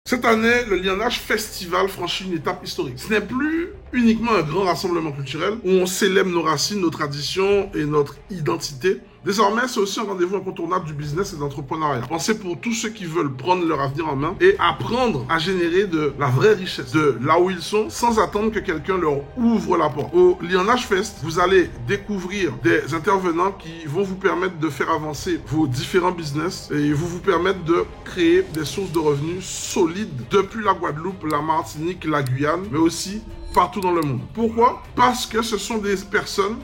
Cette année, le Lion-Âge Festival franchit une étape historique. Ce n'est plus uniquement un grand rassemblement culturel où on célèbre nos racines, nos traditions et notre identité. Désormais, c'est aussi un rendez-vous incontournable du business et de l'entrepreneuriat. Pensez pour tous ceux qui veulent prendre leur avenir en main et apprendre à générer de la vraie richesse, de là où ils sont, sans attendre que quelqu'un leur ouvre la porte. Au Lion-Âge Fest, vous allez découvrir des intervenants qui vont vous permettre de faire avancer vos différents business et vous permettre de créer des sources de revenus solides depuis la Guadeloupe, la Martinique, la Guyane, mais aussi partout dans le monde. Pourquoi? Parce que ce sont des personnes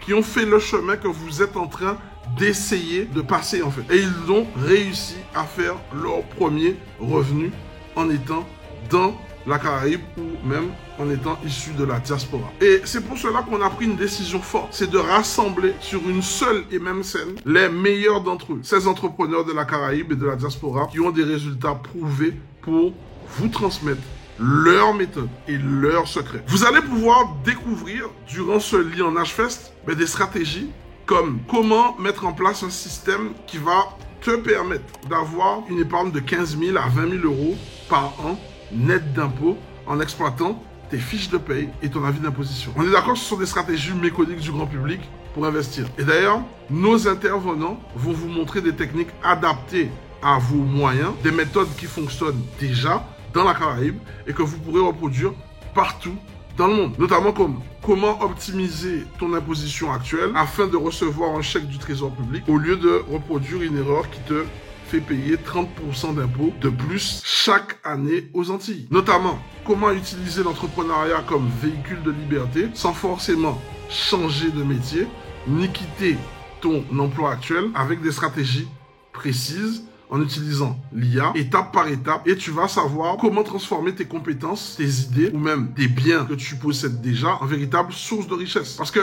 qui ont fait le chemin que vous êtes en train d'essayer de passer en fait. Et ils ont réussi à faire leur premier revenu en étant dans la Caraïbe ou même en étant issus de la diaspora. Et c'est pour cela qu'on a pris une décision forte, c'est de rassembler sur une seule et même scène les meilleurs d'entre eux, ces entrepreneurs de la Caraïbe et de la diaspora qui ont des résultats prouvés pour vous transmettre leurs méthodes et leurs secrets. Vous allez pouvoir découvrir durant ce Lion-Âge Fest des stratégies comme comment mettre en place un système qui va te permettre d'avoir une épargne de 15 000 à 20 000 euros par an net d'impôts en exploitant tes fiches de paye et ton avis d'imposition. On est d'accord, ce sont des stratégies mécaniques du grand public pour investir. Et d'ailleurs, nos intervenants vont vous montrer des techniques adaptées à vos moyens, des méthodes qui fonctionnent déjà dans la Caraïbe et que vous pourrez reproduire partout dans le monde. Notamment comme comment optimiser ton imposition actuelle afin de recevoir un chèque du trésor public au lieu de reproduire une erreur qui te fait payer 30% d'impôts de plus chaque année aux Antilles. Notamment, comment utiliser l'entrepreneuriat comme véhicule de liberté sans forcément changer de métier ni quitter ton emploi actuel avec des stratégies précises en utilisant l'IA, étape par étape, et tu vas savoir comment transformer tes compétences, tes idées, ou même tes biens que tu possèdes déjà en véritable source de richesse. Parce que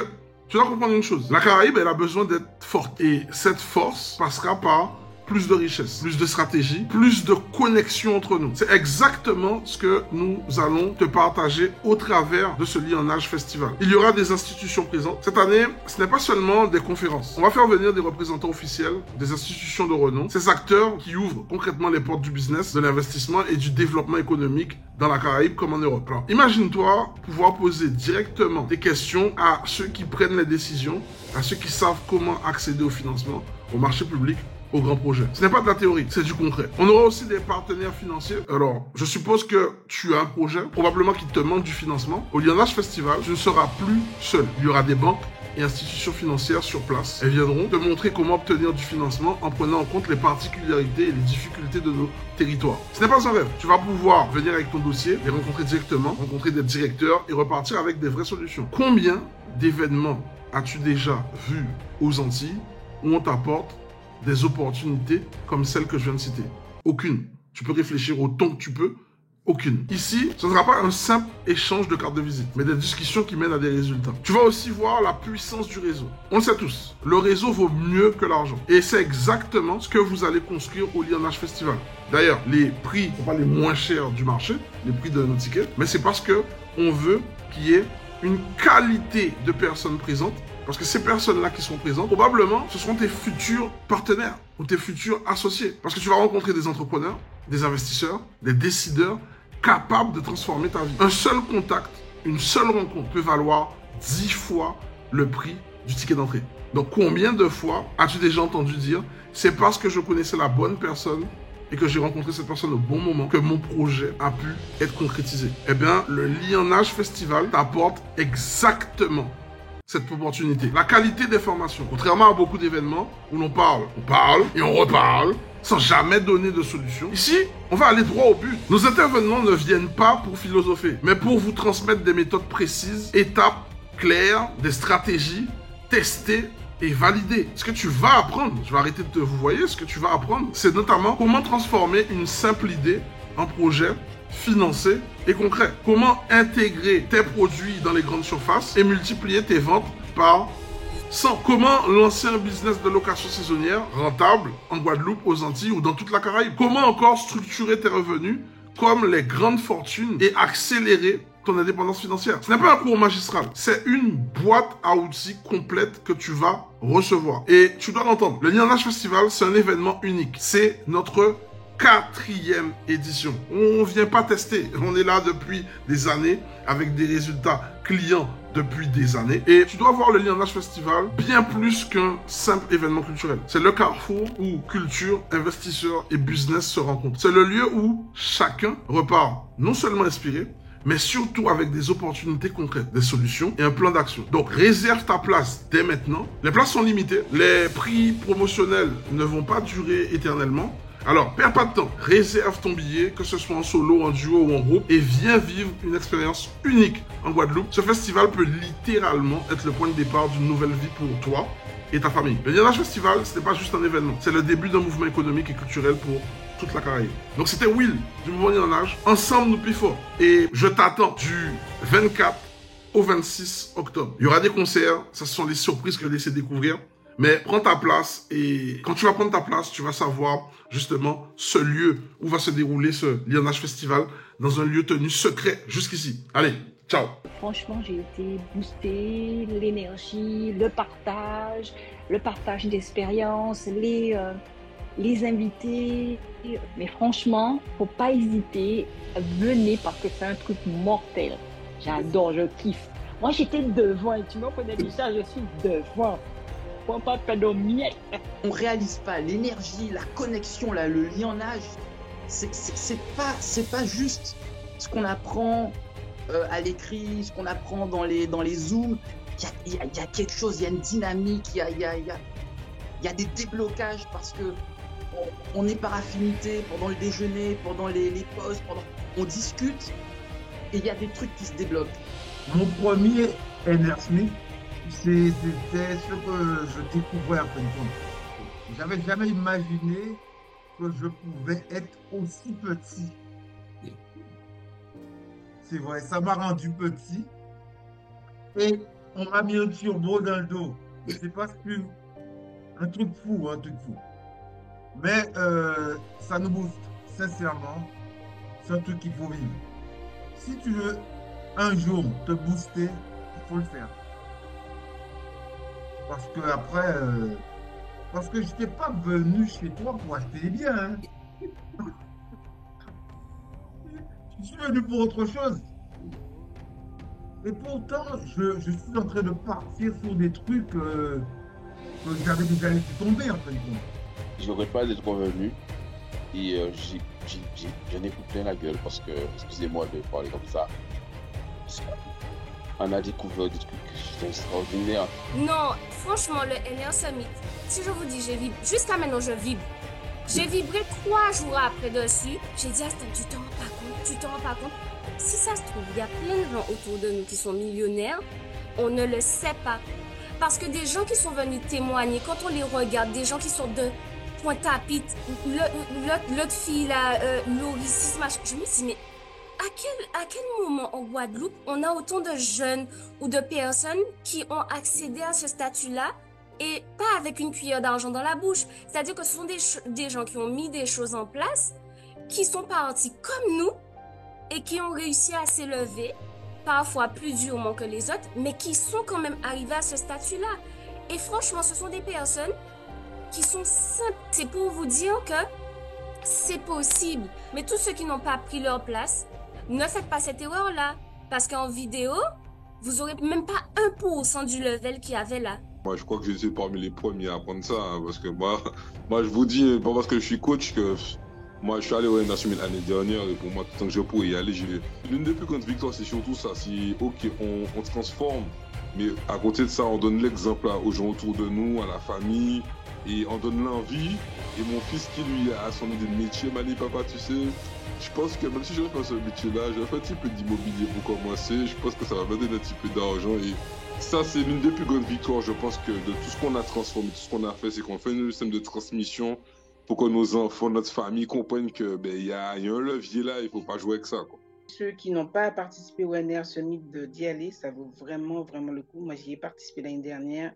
tu dois comprendre une chose, la Caraïbe, elle a besoin d'être forte, et cette force passera par plus de richesse, plus de stratégie, plus de connexion entre nous. C'est exactement ce que nous allons te partager au travers de ce Lion-Âge Festival. Il y aura des institutions présentes. Cette année, ce n'est pas seulement des conférences. On va faire venir des représentants officiels, des institutions de renom, ces acteurs qui ouvrent concrètement les portes du business, de l'investissement et du développement économique dans la Caraïbe comme en Europe. Alors, imagine-toi pouvoir poser directement des questions à ceux qui prennent les décisions, à ceux qui savent comment accéder au financement, au marché public, au grand projet. Ce n'est pas de la théorie, c'est du concret. On aura aussi des partenaires financiers. Alors, je suppose que tu as un projet, probablement qui te demande du financement. Au Lion-Âge Festival, tu ne seras plus seul. Il y aura des banques et institutions financières sur place. Elles viendront te montrer comment obtenir du financement en prenant en compte les particularités et les difficultés de nos territoires. Ce n'est pas un rêve. Tu vas pouvoir venir avec ton dossier, les rencontrer directement, rencontrer des directeurs et repartir avec des vraies solutions. Combien d'événements as-tu déjà vus aux Antilles où on t'apporte des opportunités comme celles que je viens de citer? Aucune. Tu peux réfléchir autant que tu peux. Aucune. Ici, ce ne sera pas un simple échange de cartes de visite, mais des discussions qui mènent à des résultats. Tu vas aussi voir la puissance du réseau. On le sait tous, le réseau vaut mieux que l'argent. Et c'est exactement ce que vous allez construire au Lion-Âge Festival. D'ailleurs, les prix ne sont pas les moins chers du marché, les prix de nos tickets, mais c'est parce que on veut qu'il y ait une qualité de personnes présentes. Parce que ces personnes-là qui seront présentes, probablement, ce seront tes futurs partenaires ou tes futurs associés. Parce que tu vas rencontrer des entrepreneurs, des investisseurs, des décideurs capables de transformer ta vie. Un seul contact, une seule rencontre peut valoir 10 fois le prix du ticket d'entrée. Donc, combien de fois as-tu déjà entendu dire « C'est parce que je connaissais la bonne personne et que j'ai rencontré cette personne au bon moment que mon projet a pu être concrétisé ?» Eh bien, le Lion-Âge Festival t'apporte exactement cette opportunité. La qualité des formations. Contrairement à beaucoup d'événements où l'on parle et on reparle sans jamais donner de solution. Ici, on va aller droit au but. Nos intervenants ne viennent pas pour philosopher, mais pour vous transmettre des méthodes précises, étapes claires, des stratégies testées et validées. Ce que tu vas apprendre, je vais arrêter de te vous voyez, ce que tu vas apprendre, c'est notamment comment transformer une simple idée en projet financé et concret. Comment intégrer tes produits dans les grandes surfaces et multiplier tes ventes par 100. Comment lancer un business de location saisonnière rentable en Guadeloupe, aux Antilles ou dans toute la Caraïbe. Comment encore structurer tes revenus comme les grandes fortunes et accélérer ton indépendance financière. Ce n'est pas un cours magistral, c'est une boîte à outils complète que tu vas recevoir. Et tu dois l'entendre, le Lion-Âge Festival, c'est un événement unique. C'est notre 4e édition. On vient pas tester, on est là depuis des années avec des résultats clients depuis des années. Et tu dois voir le Lion-Nage Festival bien plus qu'un simple événement culturel. C'est le carrefour où culture, investisseurs et business se rencontrent. C'est le lieu où chacun repart non seulement inspiré, mais surtout avec des opportunités concrètes, des solutions et un plan d'action. Donc réserve ta place dès maintenant. Les places sont limitées, les prix promotionnels ne vont pas durer éternellement. Alors, perds pas de temps, réserve ton billet, que ce soit en solo, en duo ou en groupe, et viens vivre une expérience unique en Guadeloupe. Ce festival peut littéralement être le point de départ d'une nouvelle vie pour toi et ta famille. Le Lion-Nage Festival, ce n'est pas juste un événement, c'est le début d'un mouvement économique et culturel pour toute la Caraïbe. Donc c'était Will du mouvement Lion-Nage. Ensemble, nous plus fort. Et je t'attends du 24 au 26 octobre. Il y aura des concerts, ça ce sont les surprises que je vais laisser découvrir. Mais prends ta place et quand tu vas prendre ta place, tu vas savoir justement ce lieu où va se dérouler ce Lion-Nage Festival dans un lieu tenu secret jusqu'ici. Allez, ciao. Franchement, j'ai été boostée, l'énergie, le partage d'expériences, les invités. Mais franchement, faut pas hésiter, venez parce que c'est un truc mortel. J'adore, je kiffe. Moi, j'étais devant et tu me connais déjà, je suis devant. Pas de miette. On réalise pas l'énergie, la connexion, là, le lionnage. C'est pas juste ce qu'on apprend à l'écrit, ce qu'on apprend dans les zooms. Il y a quelque chose, il y a une dynamique, il y a des déblocages parce que on est par affinité pendant le déjeuner, pendant les pauses, on discute et il y a des trucs qui se débloquent. Mon premier Smith, c'était ce que je découvrais en fin de compte. J'avais jamais imaginé que je pouvais être aussi petit. C'est vrai, ça m'a rendu petit et on m'a mis un turbo dans le dos. C'est pas plus un truc fou, un truc fou. Mais ça nous booste, sincèrement. C'est un truc qu'il faut vivre. Si tu veux un jour te booster, il faut le faire. Parce que après, parce que je n'étais pas venu chez toi pour acheter des biens. Hein. Je suis venu pour autre chose. Et pourtant, je suis en train de partir sur des trucs que j'avais déjà laissé tomber en fait. Je ne regrette pas d'être revenu et j'en ai pris plein la gueule parce que, excusez-moi de parler comme ça, on a découvert des trucs extraordinaires. Non, franchement, le NR Summit, si je vous dis, j'ai vibré, jusqu'à maintenant, je vibre. J'ai vibré 3 jours après dessus. J'ai dit à Stan, tu t'en rends pas compte. Si ça se trouve, il y a plein de gens autour de nous qui sont millionnaires, on ne le sait pas. Parce que des gens qui sont venus témoigner, quand on les regarde, des gens qui sont de Pointe-à-Pitre, l'autre fille là, Laurie, je me dis, mais à quel moment en Guadeloupe on a autant de jeunes ou de personnes qui ont accédé à ce statut-là et pas avec une cuillère d'argent dans la bouche? C'est-à-dire que ce sont des gens qui ont mis des choses en place, qui sont partis comme nous et qui ont réussi à s'élever, parfois plus durement que les autres, mais qui sont quand même arrivés à ce statut-là. Et franchement, ce sont des personnes qui sont simples. C'est pour vous dire que c'est possible. Mais tous ceux qui n'ont pas pris leur place, ne faites pas cette erreur-là. Parce qu'en vidéo, vous aurez même pas 1% du level qu'il y avait là. Moi, je crois que je suis parmi les premiers à apprendre ça. Hein, parce que moi, je vous dis, pas parce que je suis coach, que moi, je suis allé au National l'année dernière. Et pour moi, tout le temps que je pourrais y aller, l'une des plus grandes victoires, c'est surtout ça. Si, ok, on transforme. Mais à côté de ça, on donne l'exemple aux gens autour de nous, à la famille. Et on donne l'envie. Et mon fils qui, lui, a son idée de métier, m'a dit, papa, tu sais, je pense que même si je fais ce métier-là, je vais faire un petit peu d'immobilier pour commencer. Je pense que ça va me donner un petit peu d'argent. Et ça, c'est l'une des plus grandes victoires, je pense, que de tout ce qu'on a transformé, tout ce qu'on a fait, c'est qu'on fait un système de transmission pour que nos enfants, notre famille comprennent que y a un levier là, il ne faut pas jouer avec ça, quoi. Ceux qui n'ont pas participé au NR Summit d'y aller, ça vaut vraiment, vraiment le coup. Moi, j'y ai participé l'année dernière.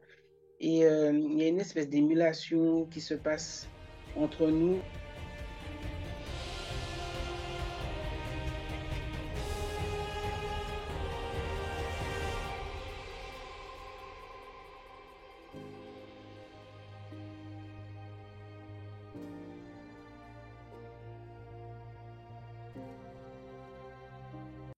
Et il y a une espèce d'émulation qui se passe entre nous.